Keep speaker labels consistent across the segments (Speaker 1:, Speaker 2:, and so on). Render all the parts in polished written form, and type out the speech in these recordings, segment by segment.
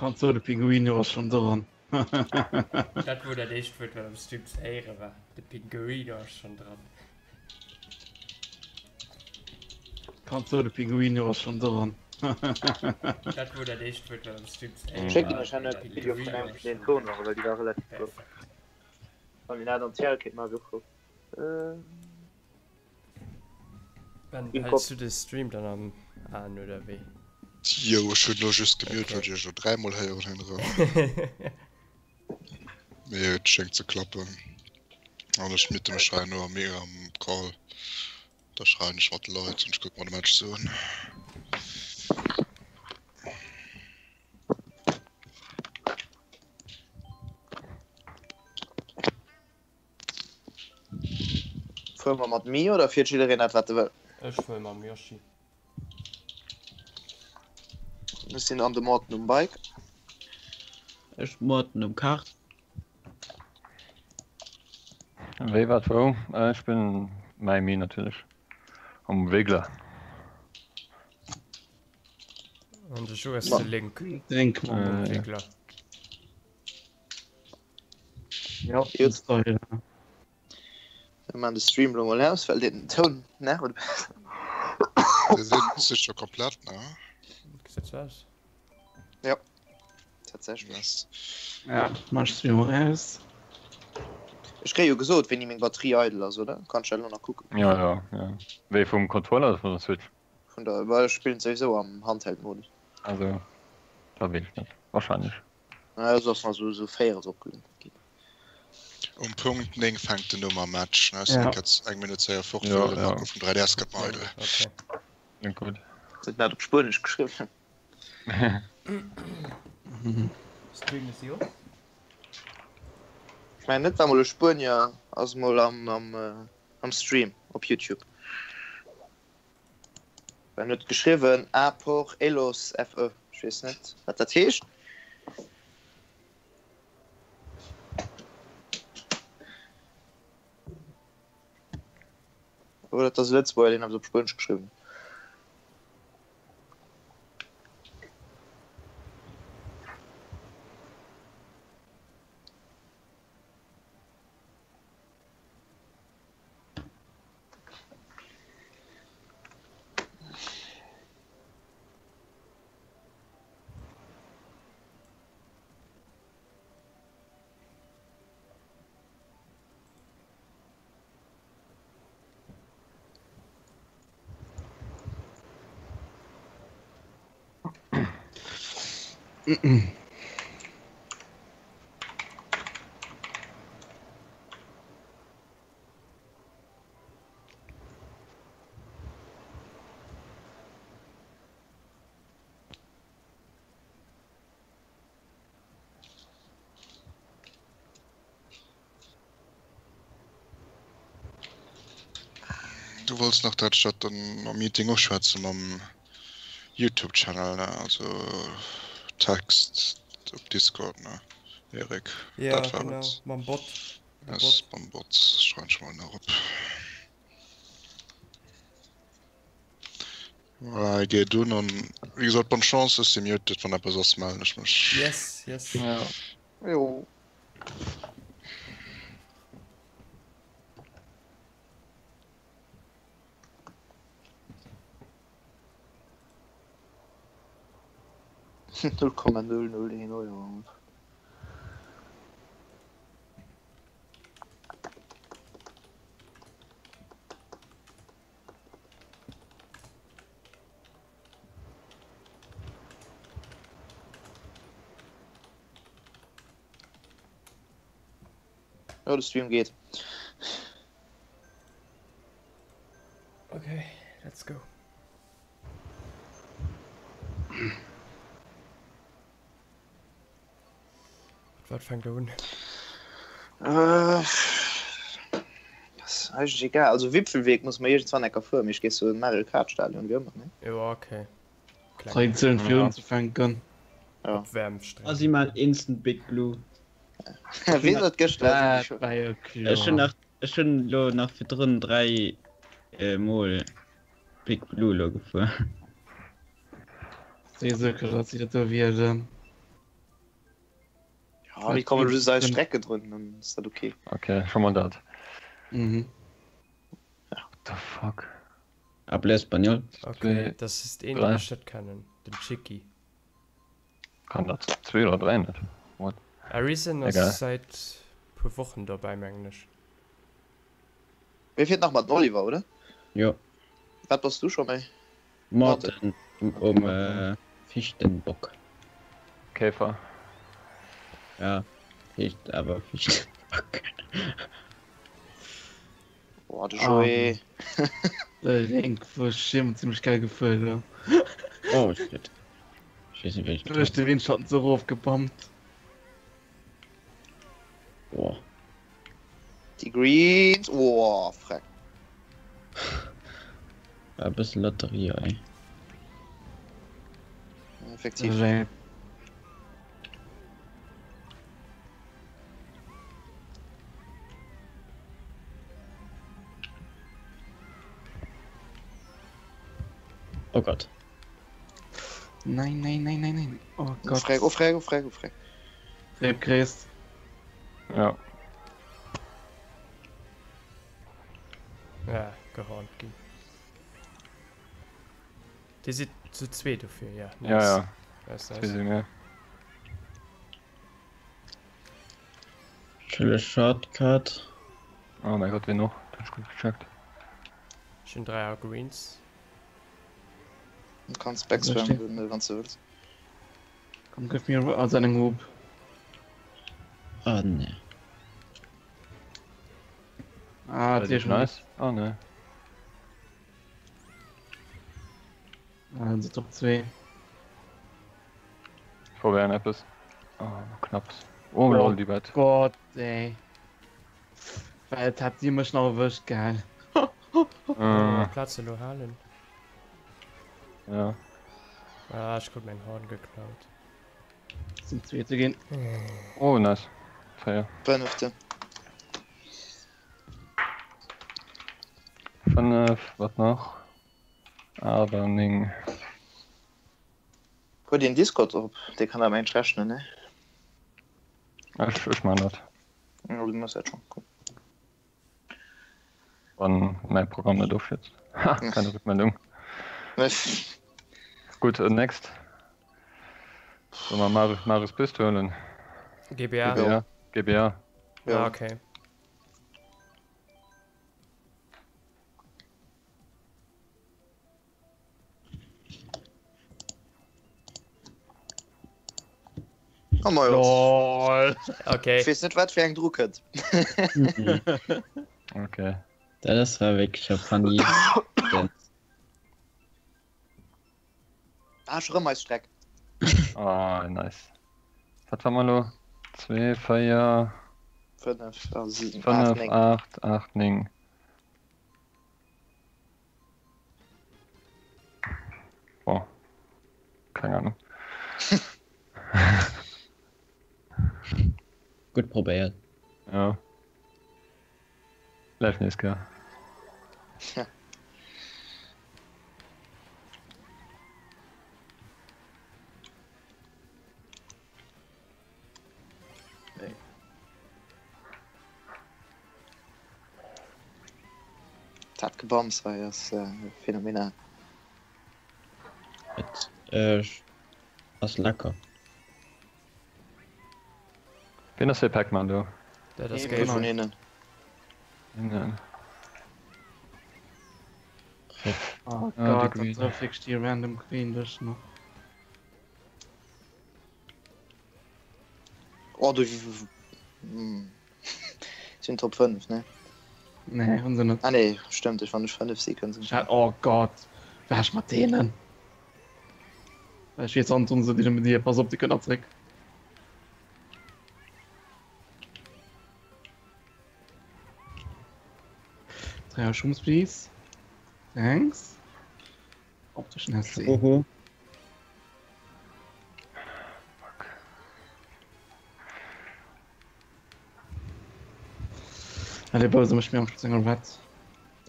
Speaker 1: Kannst du de Pinguin was schon dran?
Speaker 2: Das wo der nicht wird, weil am Stück Ehre war. Der Pinguin ist schon dran.
Speaker 1: Kannst du de Pinguin was schon dran?
Speaker 2: Das wo der nicht wird, weil am Stück Ehre
Speaker 3: Schick
Speaker 2: war.
Speaker 3: mir schon
Speaker 2: Der
Speaker 3: ein Video von
Speaker 2: Pinguin
Speaker 3: einem
Speaker 2: ist
Speaker 3: den
Speaker 2: schon
Speaker 3: Ton
Speaker 2: dran.
Speaker 3: noch, weil die war relativ gut.
Speaker 2: Perfekt.
Speaker 3: Und die hat uns Tierkit mal geguckt.
Speaker 2: Wann
Speaker 3: Im
Speaker 2: hältst du das Stream dann am an oder wie?
Speaker 4: Jo schon noch just gemüt
Speaker 2: Okay.
Speaker 4: weil ihr schon dreimal her hin mir schenkt ze klappen alles mit dem Schein nur mega am Call da schreien ich wat Leute und ich guck mal den Match so an.
Speaker 3: Fuhren wir mit mir oder vier Schülerinnen hat was will?
Speaker 2: Ich will mal Yoshi.
Speaker 3: Wir sind an der Morten um Bike.
Speaker 5: Ich Morten um Kart.
Speaker 6: Wie wat wo? Ich bin Miami natürlich. Am Wegler.
Speaker 2: Und du hast
Speaker 3: Ma-
Speaker 2: den Link.
Speaker 1: Denk mal.
Speaker 6: Ja.
Speaker 2: Entwickler.
Speaker 1: Ja,
Speaker 3: Jetzt.
Speaker 1: Style.
Speaker 3: Wenn man den Stream mal aus, fällt den Ton, ne? Oder?
Speaker 4: Der sind sich schon komplett ne
Speaker 2: Sieht aus.
Speaker 3: Tatsächlich.
Speaker 4: was
Speaker 1: Ja, machst du immer raus.
Speaker 3: Ich kriege ja gesagt, wenn ich meine Batterie idle ist, oder? Kannst du ja noch gucken.
Speaker 6: Ja. Wie vom Controller von der Switch?
Speaker 3: Von daher, weil ich spiele sowieso am Handheld-Modus.
Speaker 6: Also, da will ich nicht. Wahrscheinlich.
Speaker 3: Ja, so ist mal so fair so cool.
Speaker 4: um Punkt ning fängt den Nummer Match ne
Speaker 1: Ja.
Speaker 4: jetzt eng Minute ja fort
Speaker 6: Ja,
Speaker 4: den
Speaker 6: ja.
Speaker 4: Marco vom 3DS gemeldet
Speaker 2: Okay.
Speaker 6: Ja, gut.
Speaker 3: Sind nicht auf Spanisch geschrieben.
Speaker 2: Stream ist hier.
Speaker 3: Ich meine nicht einmal Spanier, als mal am Stream auf YouTube. Wenn nicht geschrieben, A por Elos FE. Ich weiß nicht, was das heißt. Oder das letzte Mal, den haben sie auf Spanisch geschrieben.
Speaker 4: du wolltest noch dat statt am Meeting aufschwätzen am YouTube Channel ne also Text auf Discord ne Erik
Speaker 2: Ja,
Speaker 4: Dat war
Speaker 2: genau.
Speaker 4: was.
Speaker 2: Mein Bot.
Speaker 4: Das beim Bot schrein schon mal nach op geht du an wie gesagt bon chance ist mutet von der Person mal nicht mich
Speaker 2: Yes.
Speaker 6: Ja.
Speaker 3: Jo. Null Komma null null Euro. Ja, der Stream geht.
Speaker 2: Okay, let's go. Was fängt er an?
Speaker 3: Das ist eigentlich egal. Also Wipfelweg muss man jeden zwar nicht vor. Ich gehe so in Mario Kart Stadion wie immer, ne?
Speaker 2: Ja, okay. Klein.
Speaker 1: 13 für
Speaker 6: Ja.
Speaker 1: uns zu fangen.
Speaker 3: Ja.
Speaker 2: Wärmstreng.
Speaker 5: Also ich mal Instant Big Blue.
Speaker 3: Wie das gestellt?
Speaker 1: War ja klar.
Speaker 5: Schon nach für drin 3 Mol Big Blue lo gefahren.
Speaker 1: Sehr sicher, dass ich das da werde.
Speaker 3: Oh, ich komme seine Strecke drücken, dann ist das okay.
Speaker 6: Okay, schon mal das.
Speaker 1: Mhm.
Speaker 6: What the fuck?
Speaker 5: Habla español.
Speaker 2: Okay, das ist in
Speaker 6: drei.
Speaker 2: der Stadt kennen. Den Chicky.
Speaker 6: Kann das 2 oder 3 nicht? What?
Speaker 2: Arisen
Speaker 6: Egal.
Speaker 2: ist seit paar Wochen dabei im Englisch.
Speaker 3: Wer fährt noch mal Oliver, oder?
Speaker 5: Jo.
Speaker 3: Was bist du schon mal?
Speaker 5: Morten Fichtenbock.
Speaker 6: Käfer.
Speaker 5: Ja. Ficht, aber Fichtenbock.
Speaker 3: Boah, du Joey.
Speaker 1: Der Link, wo Schirm ziemlich geil gefüllt, ja.
Speaker 5: Oh, shit. Ich weiß nicht, welchen
Speaker 1: Du hast den Windschatten so raufgebombt.
Speaker 5: Boah.
Speaker 3: Die Greens. Oh, frack.
Speaker 5: War ein bisschen Lotterie, ey.
Speaker 3: Effektiv.
Speaker 1: Ja.
Speaker 5: Oh Gott.
Speaker 1: Nein, nein, nein, nein, nein. Oh
Speaker 3: Oh,
Speaker 1: Gott.
Speaker 3: frack, oh, frack, oh, frack, oh, frack.
Speaker 1: Rebkreis.
Speaker 6: Ja.
Speaker 2: Ja, gehornt ging. Die sind zu zweit dafür, ja.
Speaker 6: Ja, ja.
Speaker 2: Das ist
Speaker 6: Das
Speaker 2: nice.
Speaker 6: weiß ich mehr.
Speaker 5: Schöne Shortcut.
Speaker 6: Oh mein Gott, wen noch? Das ist gut gecheckt.
Speaker 2: Schon 3 Greens.
Speaker 3: Du kannst
Speaker 1: Verstehe.
Speaker 3: backspammen, wenn du willst.
Speaker 1: Komm, gib mir aus seinen Hub.
Speaker 5: Ah, ne.
Speaker 1: Ah,
Speaker 6: Das
Speaker 1: der
Speaker 6: ist
Speaker 1: schon.
Speaker 6: nice. Oh ne.
Speaker 1: Also Top 2.
Speaker 6: Probieren etwas. Oh, knapp. Oh, lol, die Bett.
Speaker 1: Gott, ey. Weil das hat sie immer schnell erwischt, geil.
Speaker 2: Platz in Lohalen.
Speaker 6: Ja.
Speaker 2: Ah, ich hab mein Horn geklaut.
Speaker 1: Zum 2 zu gehen.
Speaker 6: Oh, nice. Feier.
Speaker 3: Fünfte.
Speaker 6: 5, was noch? Aderning.
Speaker 3: Guck den Discord op, der kann am Mensch rechnen, ne?
Speaker 6: Ich meine das.
Speaker 3: Ja, du musst halt schon gucken.
Speaker 6: Wann mein Programm nicht aufschätzt. Ha, keine Rückmeldung. Gut, next. So, mal Marius Pistölen.
Speaker 2: GBA.
Speaker 6: GBA. GBA.
Speaker 2: Ja,
Speaker 3: Ja,
Speaker 2: okay.
Speaker 3: oh, mal, ja.
Speaker 1: LOL.
Speaker 2: Okay.
Speaker 3: Ich weiß nicht, was für ein Druck hat.
Speaker 6: Okay.
Speaker 5: Das war wirklich ein funny.
Speaker 3: Ah, schon mal Streck.
Speaker 6: Ah, nice. Was haben wir noch? 2, 4,
Speaker 3: 5, 7,
Speaker 6: 5, 8, 8, 9. Boah. Keine Ahnung.
Speaker 5: Gut probiert.
Speaker 6: Ja. Lefniska.
Speaker 3: Ja. Hat gebombt, war das phänomenal.
Speaker 5: Was lecker.
Speaker 6: Wen ist der Pac-Man, du?
Speaker 2: Der das
Speaker 3: Nee,
Speaker 2: Geld.
Speaker 3: von innen.
Speaker 6: Ja.
Speaker 1: Oh
Speaker 6: Ah,
Speaker 1: Gott,
Speaker 6: die Green.
Speaker 1: so fix die random Queen das noch.
Speaker 3: Oh, du. Sind Top 5, ne?
Speaker 1: Nee, und so nicht.
Speaker 3: Ah, ne, stimmt, ich war nicht 5 Sekunden.
Speaker 1: Schade, oh Gott. Wer hast mal denen? Ich weiß sonst so die mit dir, pass auf, die können auch zurück. Dreier Schums, please. Thanks. Optisch nasty.
Speaker 5: Oho.
Speaker 1: Alle Böse mich mir am Schluss oder was?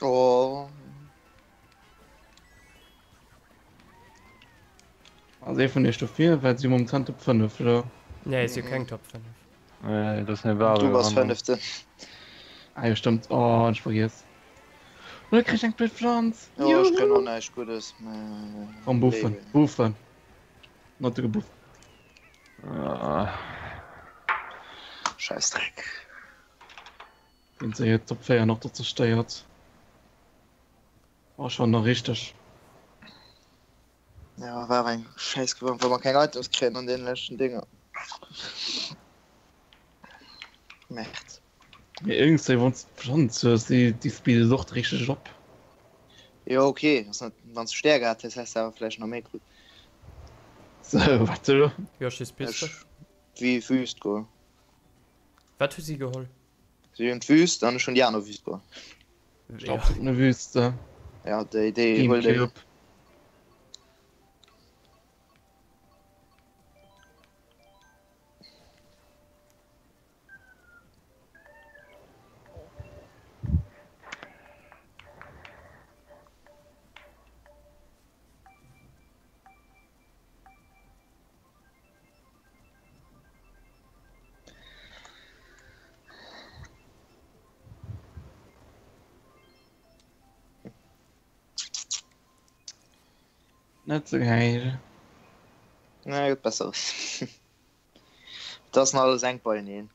Speaker 3: Oh.
Speaker 1: Also ich finde nicht so viel, weil sie momentan Top 5, oder?
Speaker 2: Nee, ist ja kein Top 5.
Speaker 6: Das ne war
Speaker 3: du was fünfte
Speaker 1: Ah, ja, stimmt. Oh, ich vergiss. Oder krieg ich ein Bild Pflanz?
Speaker 3: ja, ich kann auch nicht gutes
Speaker 1: Vom Buffen. Buffen. Not gebuffen.
Speaker 3: Scheißdreck.
Speaker 1: Den sie jetzt op Feier noch dazu steuert. War schon noch richtig.
Speaker 3: Ja, war ein scheiß geworden, weil man kein Items kriegen an den letzten Dinger. Merkt.
Speaker 1: Ja, irgendwie wohnt schon so, die Spiele doch richtig ab.
Speaker 3: Ja, okay, wenn es stärker hat, das heißt aber vielleicht noch mehr gut.
Speaker 1: So, warte.
Speaker 2: Ja, schießt bist du.
Speaker 3: Wie Füßt, go.
Speaker 2: Was hat sie geholt?
Speaker 3: Sie sind Füßt, dann schon ja noch Füßt, go.
Speaker 2: Ja.
Speaker 1: Eine Wüste.
Speaker 3: Ja, die Idee wollte
Speaker 1: Gamecube. Nicht so geil.
Speaker 3: na gut besser. Das sind alles Engbeine nehmen.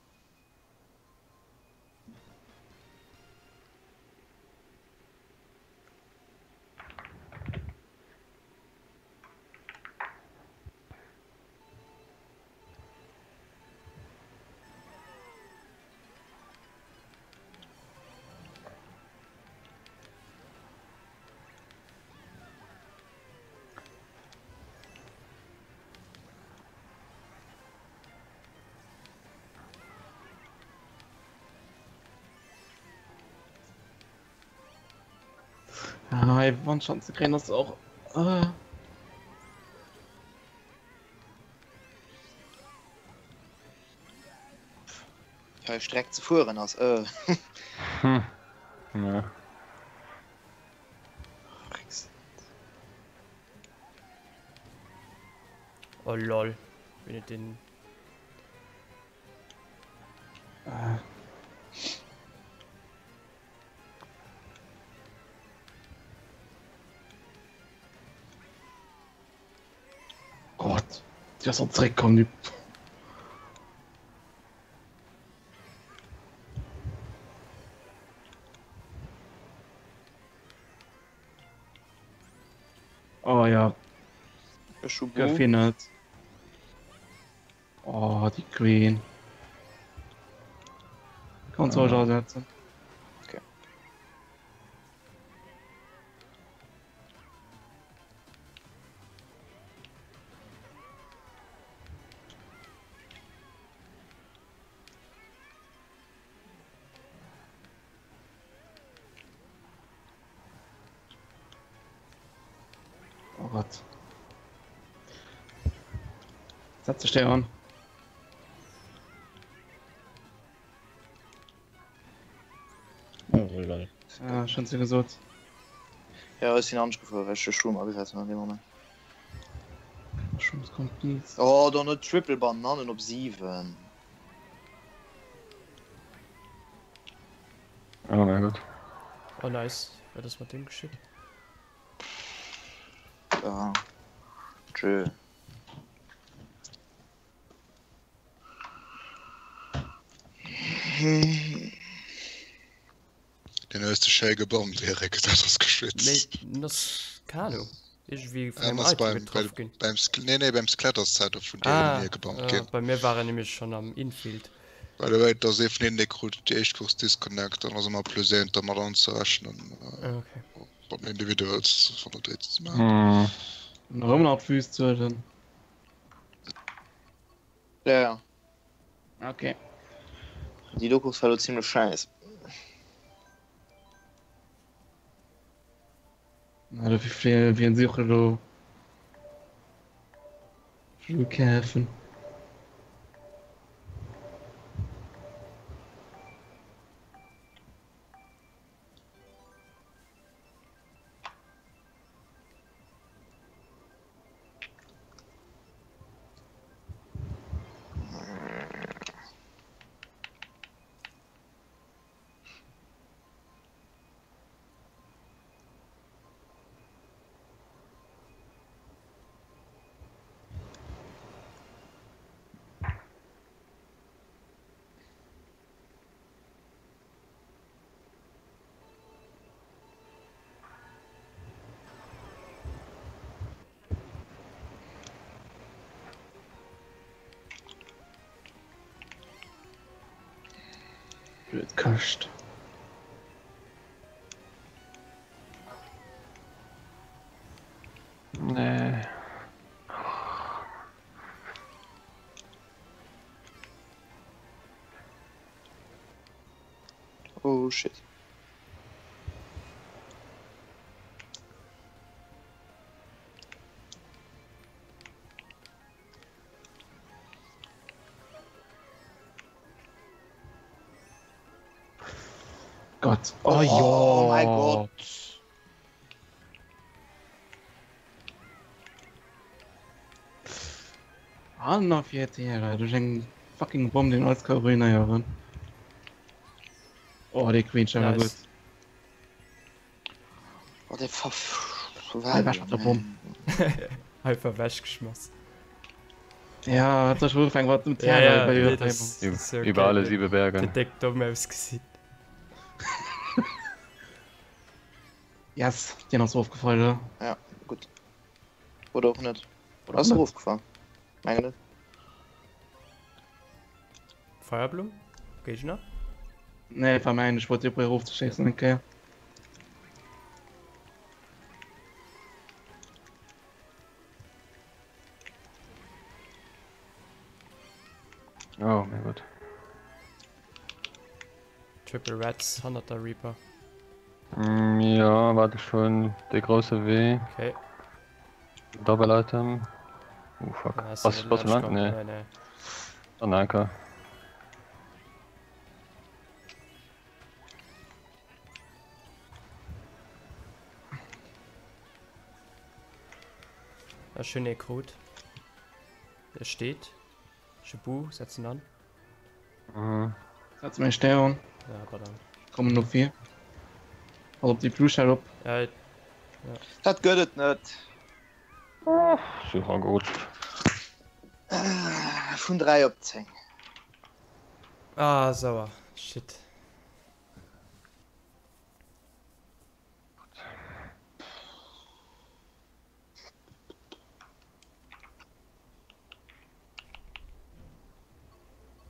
Speaker 1: Ja, ich wollte schon zu kriegen, dass auch.
Speaker 3: Ja, ich streckt zu fuhren aus.
Speaker 6: Ja.
Speaker 2: Oh lol. Wenn ich den.
Speaker 1: Gott. Der ist so Dreck, komm, die. Oh ja, gefindet. Oh, die Queen. Kannst du euch aussetzen?
Speaker 3: Okay.
Speaker 1: Oh Gott. Setz dich an.
Speaker 5: Oh, lol.
Speaker 1: Ja, schon sie gesagt.
Speaker 3: Ja, ist ihn angefangen, weil ich schon mal gesagt habe in dem Moment.
Speaker 1: Schon kommt nichts.
Speaker 3: Oh, da eine Triple Bananen auf 7.
Speaker 6: Oh mein Gott.
Speaker 2: Oh nice. Wer das mit dem geschickt?
Speaker 3: Ja. Tschö.
Speaker 4: Den erste Shell gebombt direkt hat das geschwitzt.
Speaker 2: Nee, das. Keine Ahnung. Irgendwie von
Speaker 4: Ja,
Speaker 2: dem
Speaker 4: das
Speaker 2: Alter
Speaker 4: beim,
Speaker 2: getroffen gehen.
Speaker 4: beim Skletterzeit von dir
Speaker 2: Ah,
Speaker 4: mir gebombt
Speaker 2: ja,
Speaker 4: geht.
Speaker 2: bei mir war er nämlich schon am Infield.
Speaker 4: Weil der Welt das eben in der Krut die echt kurz disconnect und also mal plusent da mal anzurechnen
Speaker 2: Okay.
Speaker 4: beim Individuals von der Date zu machen.
Speaker 1: Noch immer noch Füße zu hören.
Speaker 3: Ja, ja.
Speaker 1: Okay.
Speaker 3: Die Dokus war ziemlich scheiß.
Speaker 1: Na, wie viel, wie ein Sicherlo. Flughäfen. blöd köcht.
Speaker 6: Nee.
Speaker 3: Oh shit.
Speaker 1: Gott.
Speaker 3: Oh,
Speaker 1: ja.
Speaker 3: mein Gott.
Speaker 1: An auf jetzt her, du eng fucking Bomb den als Karina jawen. Oh, die Queen schon
Speaker 2: Nice.
Speaker 1: gut.
Speaker 3: Oh, der
Speaker 1: Ah, was hat der Bomb?
Speaker 2: Einfach wäsch geschmoss.
Speaker 1: Ja, hat der Schulfang wat zum
Speaker 2: Ja,
Speaker 1: Theater
Speaker 2: ja,
Speaker 1: bei
Speaker 2: nee,
Speaker 1: ihrer
Speaker 2: das-
Speaker 1: Treibung.
Speaker 2: ist okay.
Speaker 6: Über alle 7
Speaker 2: Der
Speaker 6: Berge.
Speaker 2: deckt dumm ausgesehen.
Speaker 1: Yes, dir noch so aufgefallen,
Speaker 3: Ja, gut. Oder auch nicht.
Speaker 1: oder?
Speaker 3: Hast du aufgefahren? Meine nicht.
Speaker 2: Feuerblum? Gegner?
Speaker 1: Nee, vermeiden, ich wollte dir Ruf zu schießen, okay.
Speaker 6: Oh, mein Gott.
Speaker 2: Triple Rats, 100er Reaper.
Speaker 6: Ja, warte schon. Der große W.
Speaker 2: Okay.
Speaker 6: Doppel-Item. Oh, fuck.
Speaker 2: Da hast du
Speaker 6: Was,
Speaker 2: den
Speaker 6: was lang?
Speaker 2: Matchkampf.
Speaker 6: Nee.
Speaker 2: Nee.
Speaker 6: Anaka.
Speaker 2: Ja, schön Ekrut. Der steht. Shibu, setzen an.
Speaker 6: Mhm.
Speaker 1: Satz mir Stern,
Speaker 2: Ja, aber dann.
Speaker 1: kommen nur 4. Also ob die Blue op.
Speaker 2: Ja,
Speaker 3: Das gehört nicht.
Speaker 6: Super gut.
Speaker 3: Von 3 auf 10.
Speaker 2: ah, sauer. Shit.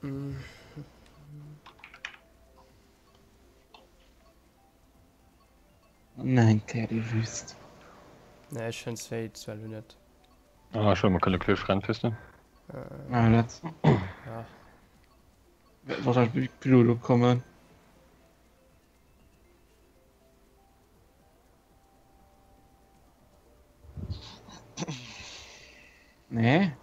Speaker 2: Mm.
Speaker 1: Nein, die wüst.
Speaker 2: Nee, ich find's fade, weil du nicht.
Speaker 6: Ah, schon mal keine Cliff ranfeste.
Speaker 1: Ah, das.
Speaker 2: Ja.
Speaker 1: Wahrscheinlich Piloto kommen. Nee.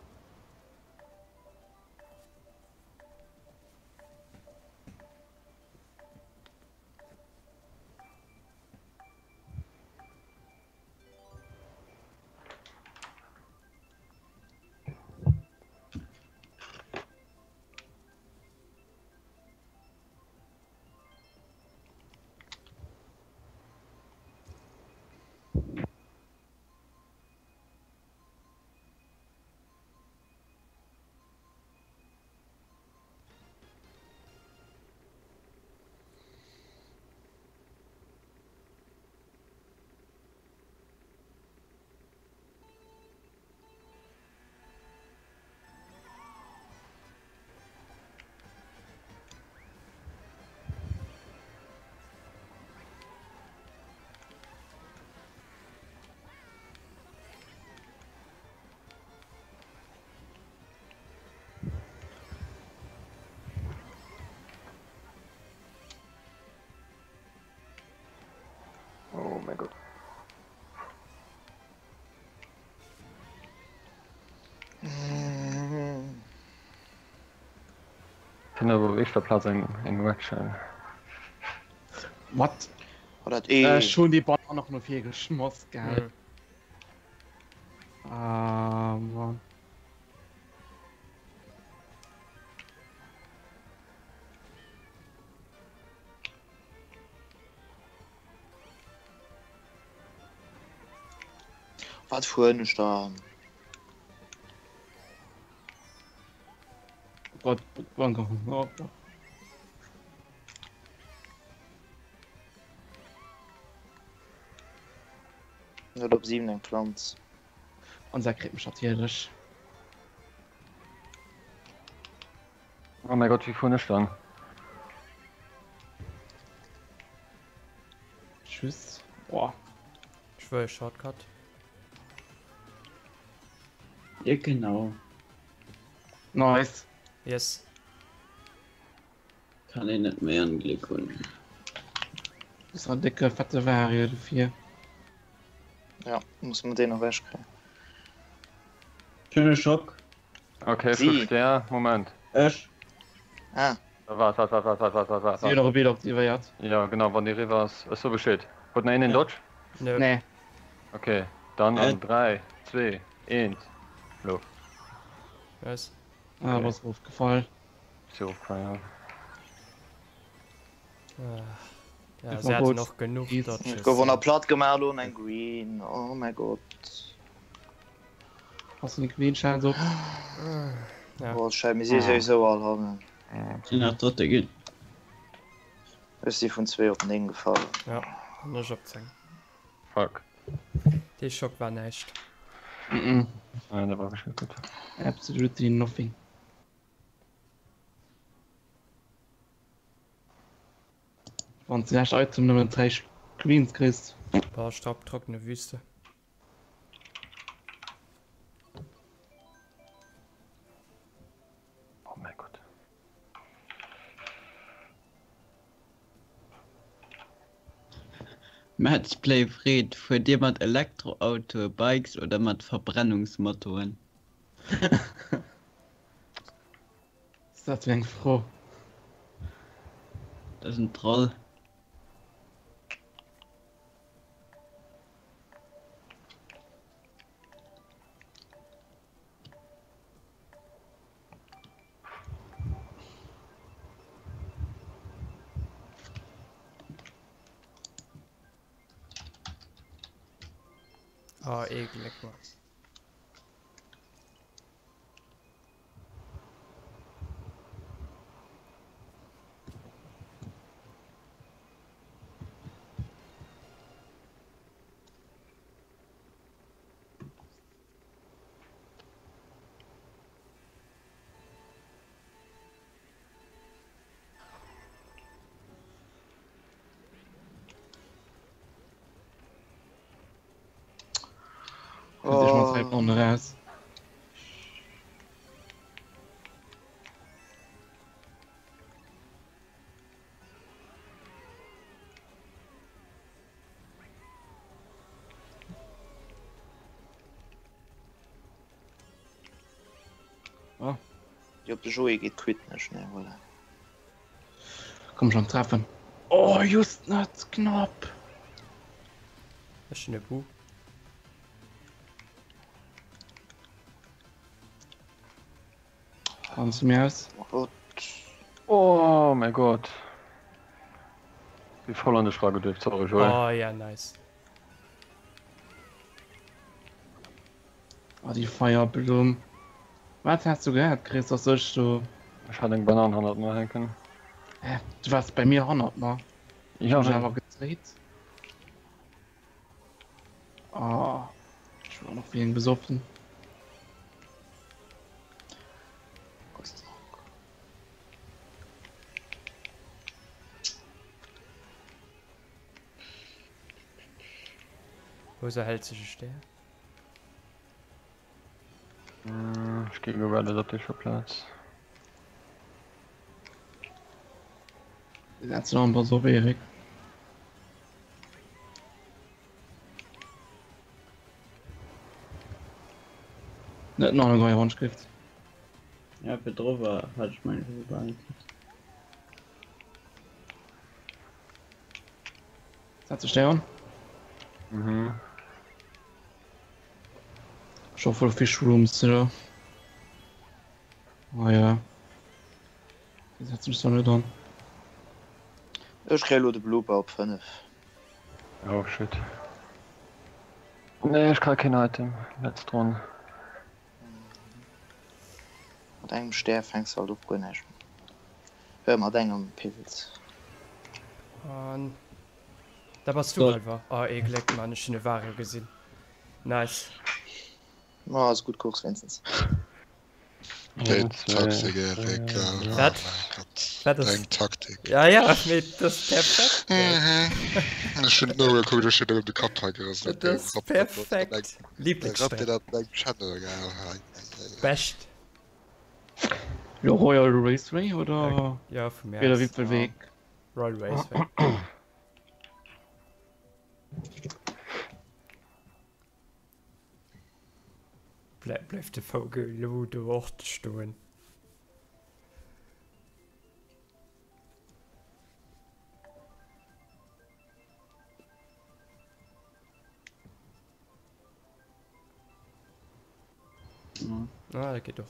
Speaker 6: Oh mein Gott. Ich finde aber echt der Platz in Webschein.
Speaker 1: What?
Speaker 3: Oder
Speaker 1: Schon die Bahn noch nur 4 geschmosst, geil.
Speaker 2: Mhm.
Speaker 1: Ah, Mann.
Speaker 3: Was für eine da?
Speaker 1: Gott, wann kommt oh, Gott.
Speaker 3: Nur auf 7 Pflanz.
Speaker 1: Unser Krippenschattierisch.
Speaker 6: Oh mein Gott, wie vorne stand.
Speaker 1: Tschüss. Boah.
Speaker 2: Ich will Shortcut.
Speaker 5: Ja, genau.
Speaker 1: Nice.
Speaker 2: Yes.
Speaker 5: Kann ich nicht mehr an Glück holen.
Speaker 1: Das ist eine dicke, fette Varie, du 4.
Speaker 3: Ja, muss man den noch wegkriegen.
Speaker 5: Schöner Schock.
Speaker 6: Okay,
Speaker 3: Sie.
Speaker 6: 5 Sterne. Moment.
Speaker 5: Echt?
Speaker 3: Ah,
Speaker 6: Was?
Speaker 1: Sie noch wieder aktiviert.
Speaker 6: Ja, genau, wenn die Rivers so besteht. Hat einen in
Speaker 2: Ja.
Speaker 6: Dodge?
Speaker 2: Nö.
Speaker 1: Nee.
Speaker 6: Okay, dann an 3, 2, 1. Los.
Speaker 2: Yes.
Speaker 1: Ah,
Speaker 6: Okay.
Speaker 1: was aufgefallen.
Speaker 6: So, ja.
Speaker 2: Ja,
Speaker 1: Ist
Speaker 2: sie
Speaker 1: noch
Speaker 2: hatte
Speaker 1: gut.
Speaker 2: noch genug
Speaker 1: Ist-
Speaker 2: Dodges.
Speaker 3: ich go von der platt gemacht und ein Green. Oh mein Gott.
Speaker 1: Hast du den Queen-Schein so?
Speaker 2: Ja.
Speaker 3: Oh, scheiße, mir sehe ich so all haben.
Speaker 5: Sind nach dritte gehen.
Speaker 3: Ist die von 2 auf den Ding gefallen.
Speaker 2: Ja, nicht abzeigen.
Speaker 6: Fuck.
Speaker 2: Der Schock war nicht.
Speaker 1: Mhm.
Speaker 6: Nein, der war bestimmt gut.
Speaker 1: Absolutely nothing. Wenn du erst Item Nummer 3 Queens kriegst.
Speaker 2: Paar staubtrockene Wüste.
Speaker 6: Oh mein Gott.
Speaker 5: Match Play Fred, für dir mit Elektroauto, Bikes oder mit Verbrennungsmotoren?
Speaker 1: Das wäre froh.
Speaker 5: Das ist ein Troll.
Speaker 2: Ah, eklig, Mann.
Speaker 1: Ich mal 2 Runden raus.
Speaker 3: Ich hab die Joey geht quit nicht, ne, voilà.
Speaker 1: Komm schon, treffen. Oh, just nicht knapp.
Speaker 2: Das ist eine Bu.
Speaker 1: Kannst du mir aus?
Speaker 3: Oh Gott.
Speaker 6: Oh mein Gott. Wie voll an der Frage durch, sorry, Joel.
Speaker 2: Oh ja, nice.
Speaker 1: Oh, die Feuerblumen. Was hast du gehört, Chris? Was sollst du?
Speaker 6: Ich hatte den Bananen 100 Mal hängen.
Speaker 1: Du warst bei mir 100 Mal. Ich
Speaker 6: Ja,
Speaker 1: hab mich
Speaker 6: aber
Speaker 1: einfach gedreht. Oh, ich war noch wegen besoffen.
Speaker 2: Wo hält sich der?
Speaker 6: ich gehe gerade auf den Platz.
Speaker 1: Jetzt noch ein paar so Erik. Nicht noch eine neue Handschrift.
Speaker 5: Ja, Petrova hatte ich meine Bahn.
Speaker 1: Hat zu stehen?
Speaker 6: Mhm.
Speaker 1: Schon voll Fischrooms, oder? Oh ja. Das hat sich so nicht an.
Speaker 3: Ich kriege den Blooper auf 5.
Speaker 6: Oh shit. Nee, ich kann kein Item. Jetzt dran.
Speaker 3: Mit einem Stern fängst du halt auf nicht. Hör mal deinen Pilz.
Speaker 2: Und da warst du
Speaker 5: So.
Speaker 2: einfach. Oh, eklig, Mann. Ich habe eine Ware gesehen. Nice.
Speaker 3: Oh, ist gut, guck's wenigstens.
Speaker 4: Der
Speaker 6: Eins, zwei,
Speaker 4: toxische
Speaker 6: drei,
Speaker 4: Recker. Oh
Speaker 2: Was?
Speaker 4: mein Gott.
Speaker 2: Was ist-
Speaker 4: Deine Taktik.
Speaker 2: Ja, ja, mit das ist perfekt.
Speaker 4: Ich finde nur, guck, du steht auf der Kaptag gerissen.
Speaker 2: Das ist perfekt.
Speaker 4: Habt ihr
Speaker 2: Lieblingsstadt.
Speaker 4: das beim Channel gehabt?
Speaker 2: Best.
Speaker 1: Ja, Royal Raceway oder
Speaker 2: Ja, von mir
Speaker 1: wieder
Speaker 2: aus.
Speaker 1: Wipfelweg?
Speaker 2: Royal Raceway. Bleibt der Vogel lo der Ort stehen. Ah, das geht doch.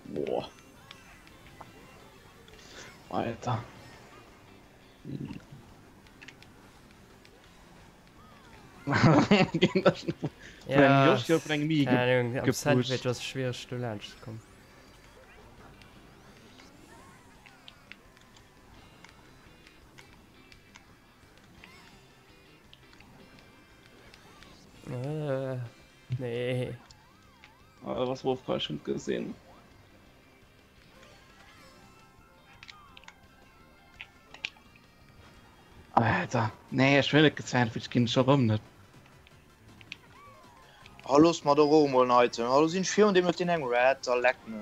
Speaker 1: Boah. Alter. Gehen das schon von einem Joshi auf einen Mii
Speaker 2: keine Ahnung, am
Speaker 1: gepusht.
Speaker 2: Sand wird das schwer, Stelle anzukommen. Nee.
Speaker 1: Was Wolf gerade schon gesehen. Alter. Nee, ich will nicht gezahlt, ich kann schon rum nicht.
Speaker 3: Hallo mal der Rom heute. Hallo sind 4 und dem mit den Red, da leckt mich.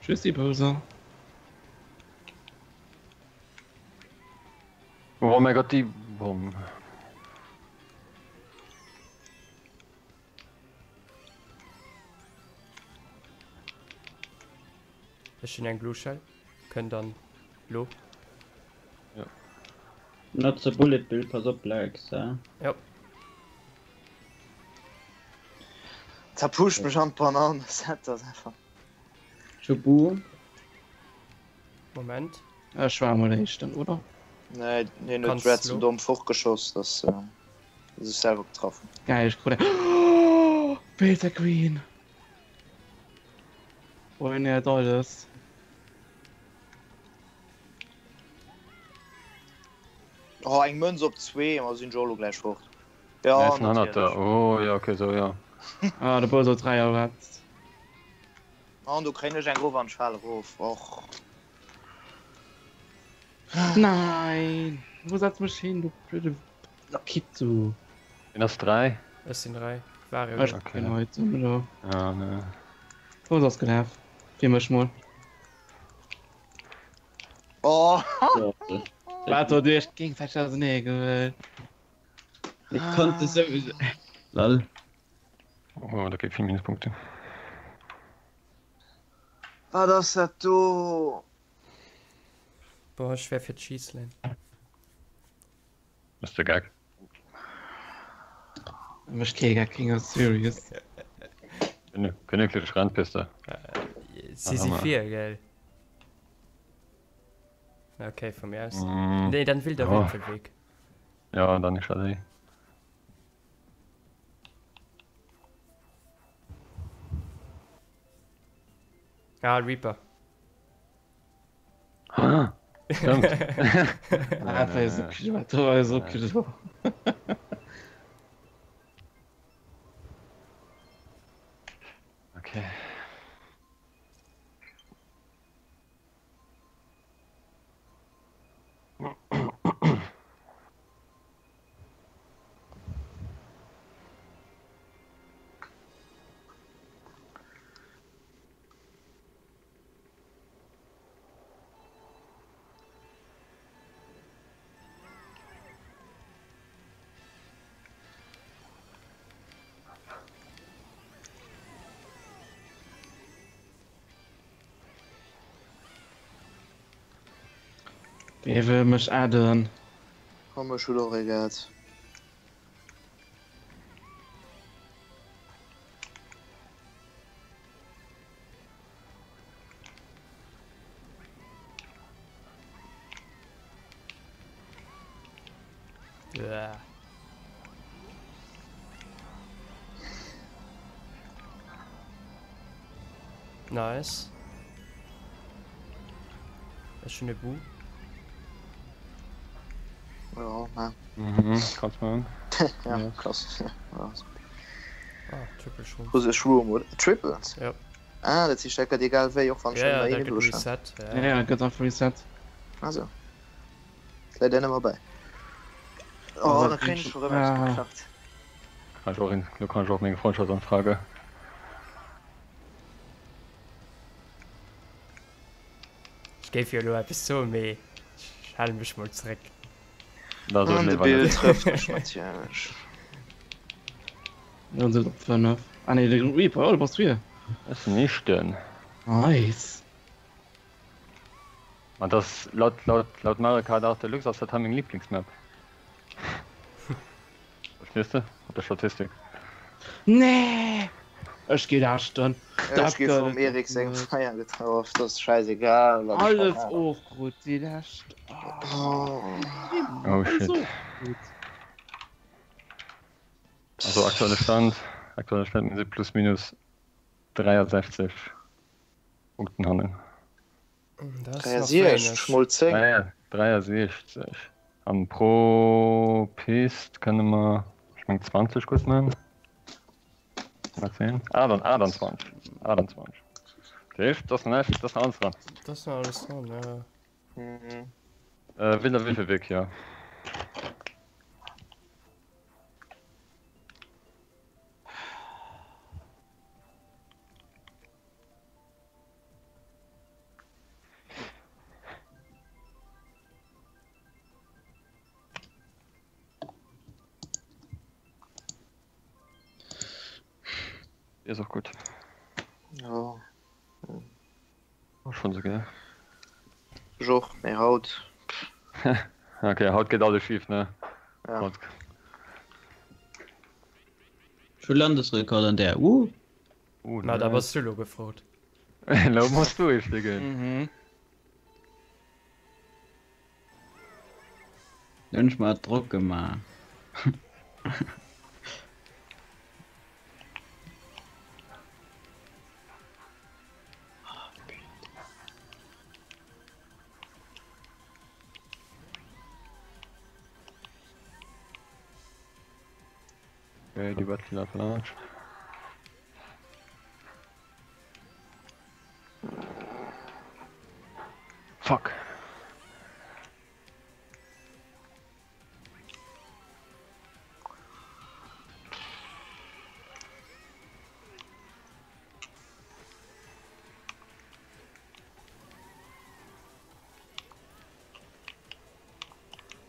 Speaker 1: Tschüss, die Böse.
Speaker 6: Oh mein Gott, die Bumm.
Speaker 2: Das ist ein Glue-Shell. Können dann lo.
Speaker 5: Not so bullet bill, pass auf, Blacks, ja.
Speaker 2: Ja.
Speaker 3: Zerpusht mich an Bananen, das hat das einfach.
Speaker 5: Chubu,
Speaker 2: Moment.
Speaker 1: Ja, Schwarm oder ich dann, oder?
Speaker 3: Nee, nee, nur
Speaker 2: Kannst
Speaker 3: Red
Speaker 2: du?
Speaker 3: zu dumm Fuchtgeschoss, das ist selber getroffen.
Speaker 1: Geil, ich gucke. Oh, Peter Queen. Wohin er da ist.
Speaker 3: Oh, ein Münz auf 2, aber sind Jolo gleich hoch.
Speaker 6: Ja,
Speaker 3: Ja,
Speaker 6: ist ein anderer.
Speaker 3: natürlich.
Speaker 6: Oh, ja, okay, so, ja.
Speaker 1: Ah, der Böse 3 Jahre hat.
Speaker 3: Oh, und du kriegst einen groben Schall rauf. Och.
Speaker 1: Nein! Wo setzt mich hin, du blöde Lakizu?
Speaker 6: Sind das 3?
Speaker 2: Es sind 3. Ware.
Speaker 1: Ich
Speaker 6: Okay.
Speaker 1: bin heute oder?
Speaker 6: Ja, ne.
Speaker 1: Wo ist das genervt? Wie mich mal.
Speaker 3: Oh,
Speaker 1: Warte, du hast gegenseitig aus den Nägeln.
Speaker 5: ich konnte sowieso. Lol.
Speaker 6: Oh, da gibt 4 Minuspunkte.
Speaker 3: was das hat du?
Speaker 2: Boah, schwer für Cheeseland.
Speaker 6: Das ist der Gag.
Speaker 1: Ich gehe King of Serious.
Speaker 6: Königliche Strandpiste.
Speaker 2: Sie sind 4, gell? Okay, von mir aus.
Speaker 6: Mm,
Speaker 2: Nee, dann will der
Speaker 6: Ja.
Speaker 2: Wipfelweg.
Speaker 6: ja, dann ist schade.
Speaker 2: Ja, Reaper.
Speaker 6: Ah, stimmt.
Speaker 1: Ah, weil so Kilometer, so Kilometer.
Speaker 6: Okay.
Speaker 1: Wer will mich adern?
Speaker 3: Komm, ich schon regat.
Speaker 2: Ja. Nice. Das ist schon eine Bu.
Speaker 3: Ja, na.
Speaker 6: Mhm, kannst mal.
Speaker 3: Ja,
Speaker 6: Ja.
Speaker 3: krass. Ja.
Speaker 2: Triple Schwung.
Speaker 3: Wo ist Shroom, oder? Triples?
Speaker 2: Ja.
Speaker 3: Ah, das ist stecker egal, wer auch von
Speaker 2: Ja, ja,
Speaker 3: mal
Speaker 2: der
Speaker 3: eine
Speaker 2: geht
Speaker 3: Dusche.
Speaker 2: Reset.
Speaker 1: Ja, ja, geht auf Reset.
Speaker 3: Also. Sei dann immer bei. Oh,
Speaker 1: Aber
Speaker 3: da kann ich
Speaker 1: schon-
Speaker 3: schon
Speaker 1: ah.
Speaker 3: geschafft.
Speaker 6: Du kannst auch meine Freundschaftsanfrage.
Speaker 2: Ich gebe ja nur etwas so, aber ich halte mich mal zurück.
Speaker 6: Da soll
Speaker 3: Und der
Speaker 6: lieber
Speaker 3: Bild
Speaker 6: nicht.
Speaker 3: trifft mich natürlich.
Speaker 1: Ja, sind 5. Ah, nee, der Reaper, oh, du brauchst 4.
Speaker 6: Das ist nicht denn.
Speaker 1: Nice.
Speaker 6: Und das laut Mario Kart auch der Lux aus der Timing Lieblingsmap. Verstehst du? Auf der Statistik.
Speaker 1: Nee. Ich geh da stehen.
Speaker 3: Ich geh vom Erik sein Feier getroffen, das ist scheißegal. was ich
Speaker 1: Alles
Speaker 3: mache.
Speaker 1: auch gut, die da
Speaker 3: Oh.
Speaker 6: Oh shit.
Speaker 1: So gut.
Speaker 6: Also aktueller Stand mit sie plus minus 63 Punkten handeln.
Speaker 2: Das
Speaker 3: Ja,
Speaker 2: noch
Speaker 3: sie ist
Speaker 2: feinisch.
Speaker 3: schmulzig.
Speaker 6: Ja, 63. An pro Pist können wir, ich mein 20 gut machen. Mal sehen. Dann 20. Okay, das ist nice, das ist alles dran.
Speaker 2: Das ist noch alles dran, ja.
Speaker 3: Mhm.
Speaker 6: Will viel weg, ja. Ist auch gut.
Speaker 3: Ja,
Speaker 6: Schon so, gell?
Speaker 3: Joch, mehr Haut.
Speaker 6: Okay, Haut geht alles schief, ne?
Speaker 3: Ja.
Speaker 6: Haut.
Speaker 5: Schon Landesrekord an der.
Speaker 2: Na, da warst du nur gefroht.
Speaker 6: Da musst du ich, Digga.
Speaker 1: Mhm.
Speaker 5: Wünsch mal Druck gemacht.
Speaker 6: Okay, die Battle auf Large. Fuck.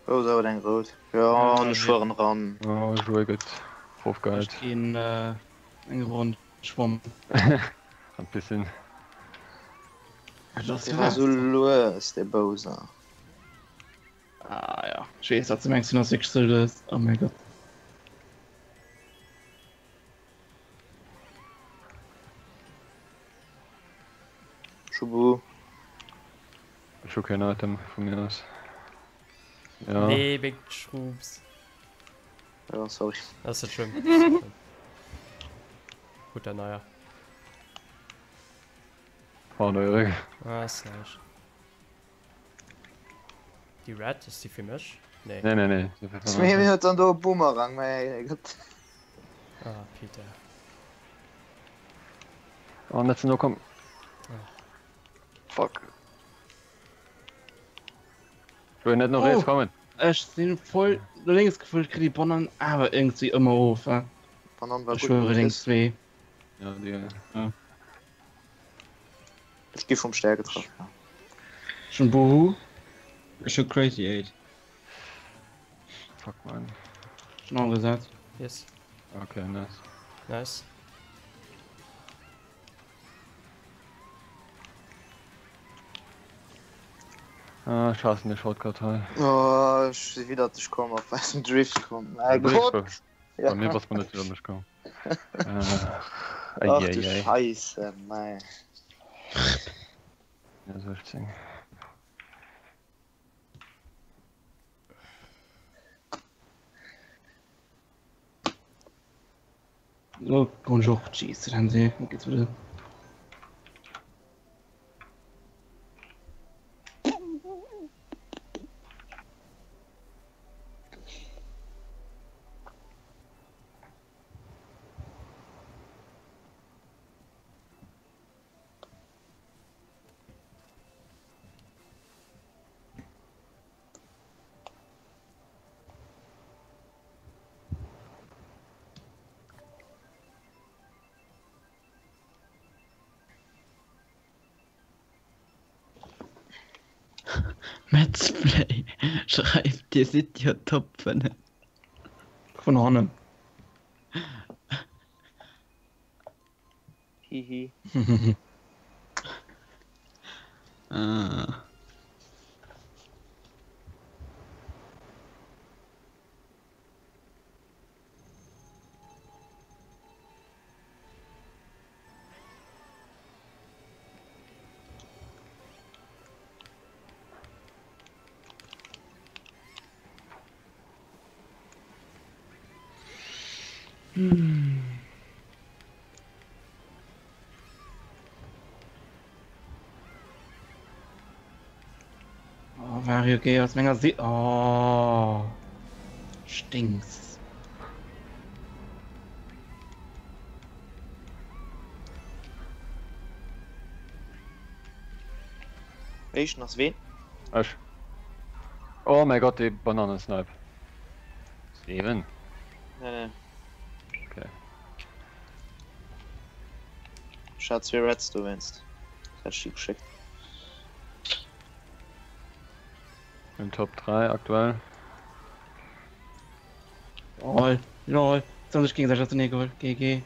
Speaker 3: Oh, so den Rot. Ja, und schweren Raum.
Speaker 6: Oh, ich will gut. Aufgehört.
Speaker 1: Ich geh in Rund schwommen.
Speaker 6: Ein bisschen.
Speaker 1: Das
Speaker 3: Der war so los, der Bowser.
Speaker 1: Ah ja. Ich weiß, dass du merkst, dass ich so löst. Oh mein Gott.
Speaker 3: Schubu.
Speaker 6: Schon kein Item von mir aus. Ja.
Speaker 2: Nee, Big Schrubs.
Speaker 3: Ja, sorry.
Speaker 2: Das ist schlimm. Das ist schlimm. Guter Neuer.
Speaker 6: War neurig.
Speaker 2: Ah, ist nice. Die Red, ist die für mich? Nee.
Speaker 6: Nee.
Speaker 3: Das mir wird dann der Boomerang, mein Gott.
Speaker 2: Ah, Peter.
Speaker 6: Oh, jetzt nur komm. Fuck. Ich will nicht noch
Speaker 1: Oh.
Speaker 6: jetzt kommen.
Speaker 1: Ich bin voll links gefühlt, krieg die Bonnen, aber irgendwie immer auf. Ja.
Speaker 3: Von dann war
Speaker 1: Ich schwöre, links
Speaker 3: gut.
Speaker 1: weh.
Speaker 6: Ja, die.
Speaker 3: Ich geh vom Stärke drauf.
Speaker 1: Schon Buhu.
Speaker 5: Schon crazy 8.
Speaker 6: Fuck, man.
Speaker 1: Schon angesagt.
Speaker 2: Yes.
Speaker 6: Okay, nice.
Speaker 2: Nice.
Speaker 6: Ah, scheiße, der Shortcut halt.
Speaker 3: Oh, ich will wieder, dass ich komme, auf was im Drift komme. Mein
Speaker 6: Drift,
Speaker 3: Gott.
Speaker 6: Bei
Speaker 3: Ja.
Speaker 6: mir was man nicht wieder nicht kommen.
Speaker 3: Ach du
Speaker 6: Eieiei.
Speaker 3: Scheiße, mein.
Speaker 6: Ja, 16.
Speaker 1: Bonjour, cheese, dann sie. Geht's wieder.
Speaker 5: Matchplay. Schreibt, ihr seid ja top von.
Speaker 1: Von Hornem.
Speaker 3: Hihi.
Speaker 5: Ah.
Speaker 1: Oh, Mario, geh aus Menger See. Oh. Stinks.
Speaker 3: Ich noch wen?
Speaker 6: Asch. Oh mein Gott, die Bananensnipe. Steven.
Speaker 3: Nee.
Speaker 6: Okay.
Speaker 3: Schatz, wie Reds du wennst. Das hat schick geschickt.
Speaker 6: Im Top 3 aktuell.
Speaker 1: Lol. Lol. Jetzt haben sich gegenseitig nicht geholt. GG.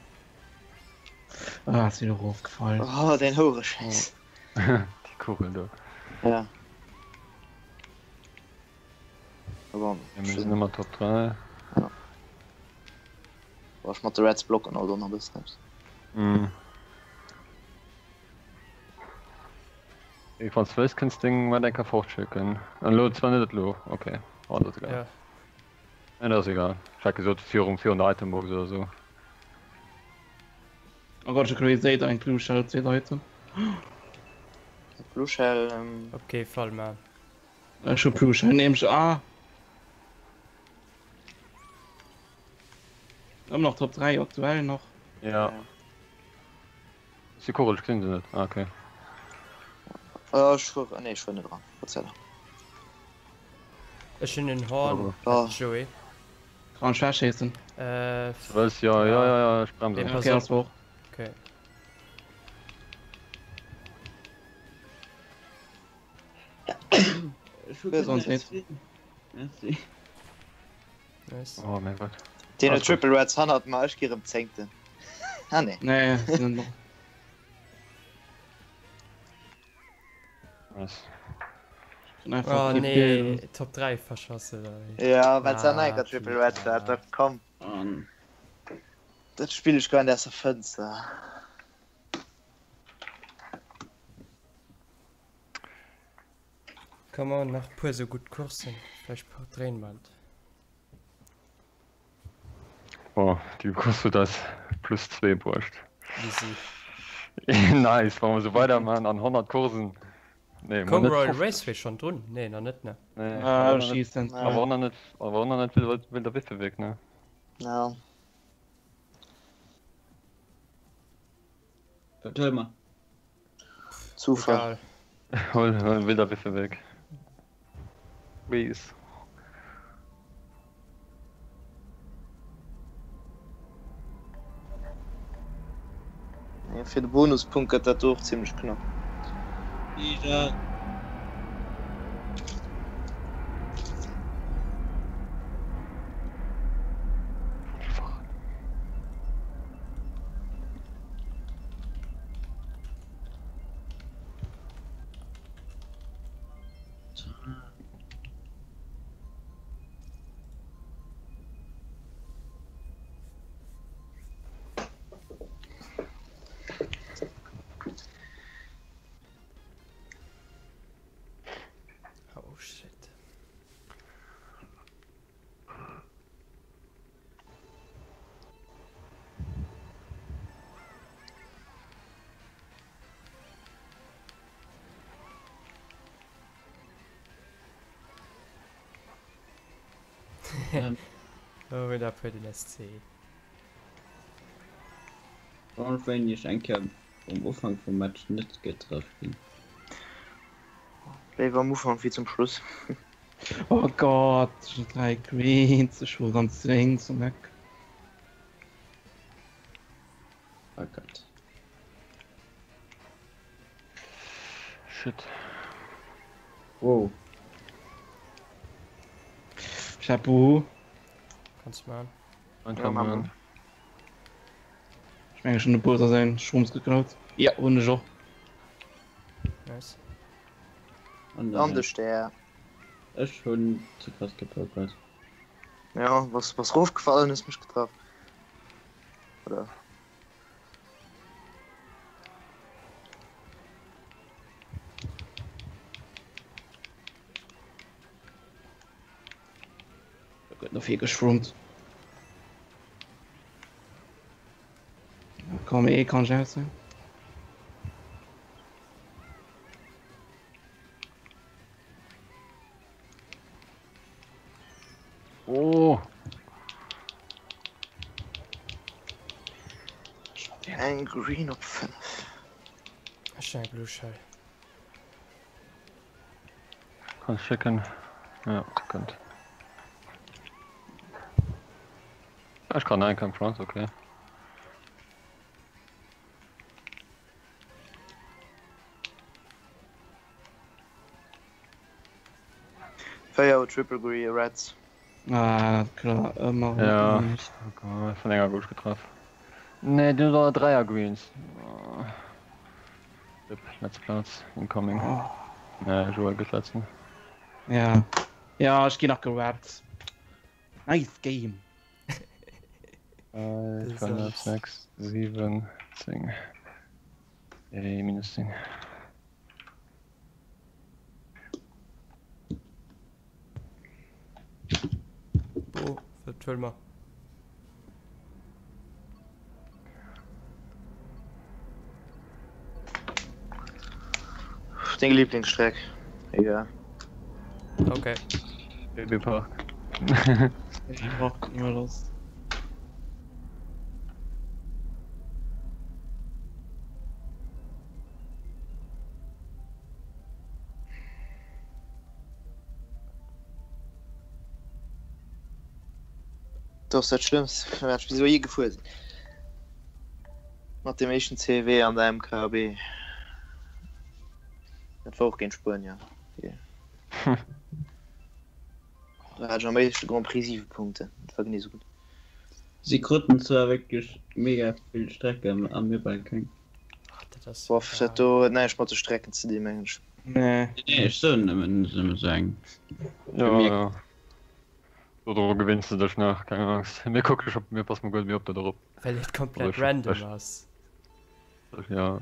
Speaker 1: Ah, ist wieder aufgefallen.
Speaker 3: Oh, den hohe Scheiß.
Speaker 6: Die Kugel da.
Speaker 3: Ja. Aber
Speaker 6: Wir müssen immer Top 3.
Speaker 3: was mit den Reds blocken oder noch bis nicht.
Speaker 6: Mhm. Ich fand's Ding mal denke fortschicken. Und Lo 2 nicht Lo. Okay. Oh, das ist egal.
Speaker 2: Ja.
Speaker 6: Ja, das ist egal. Ich hatte gesagt 400 Itembox oder so.
Speaker 1: Oh Gott, ich habe gesagt, ein Blue Shell 2 Leute.
Speaker 3: Blue Shell,
Speaker 2: Okay, Fall mal.
Speaker 1: Schon Blue Shell nehme ich. Ah. Wir haben noch Top 3 aktuell noch.
Speaker 6: Ja. Ist die Kugel, ich kenne sie nicht. Ah, okay.
Speaker 3: ich war nicht dran. Erzähl.
Speaker 2: Ich bin in Horn.
Speaker 3: Oh.
Speaker 2: Joey.
Speaker 1: Kann schwer schießen.
Speaker 6: Du weißt, ja, ich bremse.
Speaker 2: Ja.
Speaker 1: Ja,
Speaker 2: pass
Speaker 1: okay,
Speaker 2: auf.
Speaker 1: das war auch.
Speaker 2: Okay.
Speaker 3: will
Speaker 1: sonst nicht.
Speaker 5: Merci.
Speaker 2: Nice.
Speaker 6: Oh mein Gott.
Speaker 3: Den
Speaker 6: Ach,
Speaker 3: Triple Reds 100 Mal ich gehe im Zehnten. Ah ne.
Speaker 1: Nee, sind noch.
Speaker 6: Was?
Speaker 1: Sind einfach
Speaker 2: Oh
Speaker 1: die
Speaker 2: nee,
Speaker 1: Bilder.
Speaker 2: Top 3 verschossen.
Speaker 3: Ja, wenn es
Speaker 2: Ah,
Speaker 3: ein Triple Red hat, dann komm.
Speaker 5: Und
Speaker 3: Das spiele ich gar nicht erst auf Fenster.
Speaker 2: Kann man nach pur so gut kursen. Vielleicht paar Tränenwand.
Speaker 6: Boah, die kostet das plus 2 Brust.
Speaker 2: Easy.
Speaker 6: Nice, wollen wir so weitermachen an 100 Kursen. Nee,
Speaker 2: Komm,
Speaker 6: nicht
Speaker 2: Royal
Speaker 6: 50.
Speaker 2: Raceway schon drin? Nee, noch nicht, ne?
Speaker 6: Nee,
Speaker 1: Ah,
Speaker 6: aber noch nicht-
Speaker 1: schießt dann.
Speaker 6: aber auch noch nicht will der Wiffe weg, ne?
Speaker 3: Ja.
Speaker 5: vertell mal.
Speaker 3: Zufall.
Speaker 2: Egal.
Speaker 6: Hol will der Wiffe weg. Please.
Speaker 3: Ja, für den Bonuspunkt geht das doch ziemlich knapp.
Speaker 5: Ja.
Speaker 2: Oh, da für den SC.
Speaker 5: Und wenn ich eigentlich am Anfang vom Match nicht getroffen bin.
Speaker 3: Lever Mufang wie zum Schluss.
Speaker 1: Oh Gott, schon 3 Greens, ich will ganz links und weg.
Speaker 5: Oh Gott.
Speaker 6: Shit.
Speaker 5: Wow.
Speaker 1: Chapeau.
Speaker 2: Kannst du machen.
Speaker 6: Einfach
Speaker 3: Mama.
Speaker 6: mal.
Speaker 1: Ich meine schon eine Butter sein, Schwumms geklaut. Ja, ohne schon.
Speaker 2: Nice.
Speaker 5: Und
Speaker 3: Anders der.
Speaker 5: ist schon zu krass gepokert.
Speaker 3: Ja, was raufgefallen ist, mich getroffen. Oder?
Speaker 1: Da wird noch viel geschwummt. Komm, kann ich sein.
Speaker 6: Oh,
Speaker 3: Ein Green op 5.
Speaker 2: Wahrscheinlich Blue Shell.
Speaker 6: kannst schicken. Ja, könnt. Ich kann nein, kein Front, okay.
Speaker 3: Fire Triple Green Reds.
Speaker 1: Ah, klar, immer.
Speaker 6: Ja.
Speaker 1: Nicht.
Speaker 6: Oh Gott, von länger gut getroffen. Ne, du soll Dreier Greens. Oh. Yep, letzter Platz, incoming.
Speaker 1: Oh,
Speaker 6: Ne, Joel geschlagen.
Speaker 1: ja. Ja, ich gehe nach Gerard. Nice game.
Speaker 6: 5, 6, 7, 10. Minus 10.
Speaker 2: Oh, für Tölmer.
Speaker 3: Den Lieblingsstreck. Ja.
Speaker 2: Okay.
Speaker 6: Babypark.
Speaker 1: Ich brauch immer los.
Speaker 3: Das ist das Schlimmste. Wieso je gefühlt? Nach dem ersten CW an der MKB. Das war auch kein Spuren, ja. Da hat schon meiste Grand Prix Punkte. Das war nicht so gut.
Speaker 5: Sie konnten zwar wirklich mega viel Strecke am Balkon.
Speaker 2: Ach, das
Speaker 3: Boah, ich hatte nein, ich wollte Strecken zu dem Mensch.
Speaker 1: Nee.
Speaker 5: Nee, ich soll nicht sagen.
Speaker 6: Ja,
Speaker 5: mir-
Speaker 6: ja. Oder gewinnst du das nach, keine Angst. Mir guck ich, ob mir pass mal gut mir ob da drauf.
Speaker 2: Weil das komplett
Speaker 6: Oder ich-
Speaker 2: random
Speaker 6: ich-
Speaker 2: aus.
Speaker 6: Ja.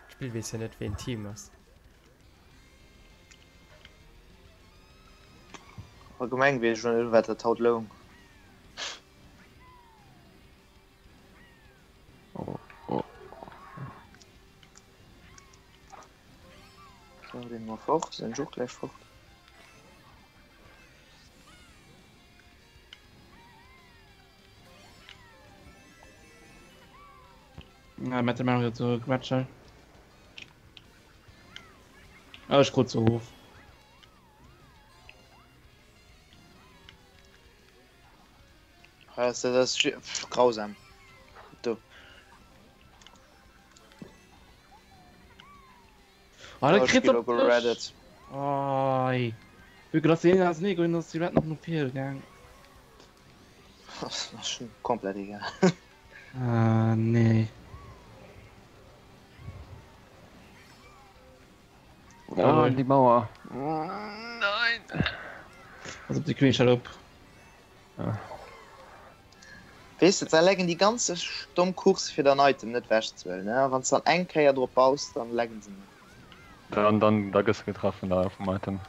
Speaker 2: Spiel weiß ja nicht, wie ein Team ist.
Speaker 3: Allgemein wie schon weiter taut Lohn.
Speaker 6: Oh, oh.
Speaker 3: So, den mal vor, sind schon gleich vor.
Speaker 1: Ja, mit dem Mario zu quatschen. Ah, ich kurz zu Hof.
Speaker 3: Das ist grausam. Du.
Speaker 1: Ah, der
Speaker 3: Ja,
Speaker 1: kriegt
Speaker 3: Spieler
Speaker 1: doch
Speaker 3: geredet.
Speaker 1: Oh, ey. Wir können das sehen als nicht, und das ist die Welt noch viel gegangen.
Speaker 3: Das ist schon komplett egal.
Speaker 1: Ah, nee.
Speaker 6: Ah, die Mauer. Nein.
Speaker 1: Also die Queen shut up.
Speaker 3: Weißt du, da legen die ganze Stummkurs für den Item nicht wäsch zu wollen, ne? Wenn es dann ein Keier drauf aus, dann legen sie nicht.
Speaker 6: Dann da ist getroffen da auf dem Item.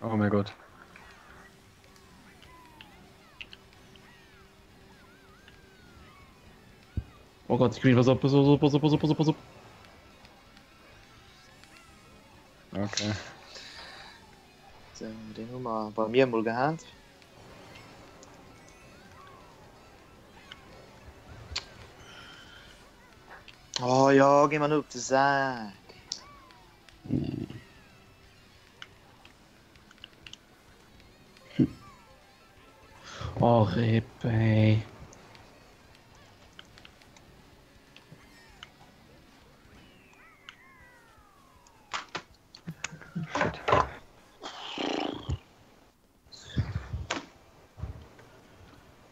Speaker 6: Oh mein Gott.
Speaker 1: Oh Gott, ich krieg was ab, pass auf, pass auf, pass auf, pass auf, pass auf.
Speaker 6: Okay.
Speaker 3: So, den Nummer bei mir mal gehabt. Oh ja, geh mal nur auf den Sack.
Speaker 1: Oh, Rip, ey.
Speaker 6: Shit.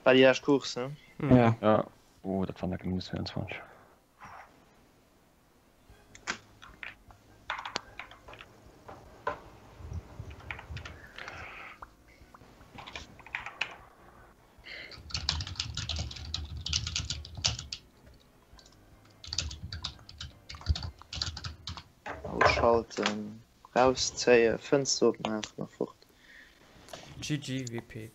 Speaker 3: Bei dir erst Kurs, ne?
Speaker 1: Ja.
Speaker 6: Ja. Oh, das war der minus 24.
Speaker 3: Ausschalten. Rauszählen. Fenster oben nach fort.
Speaker 2: GG, WP.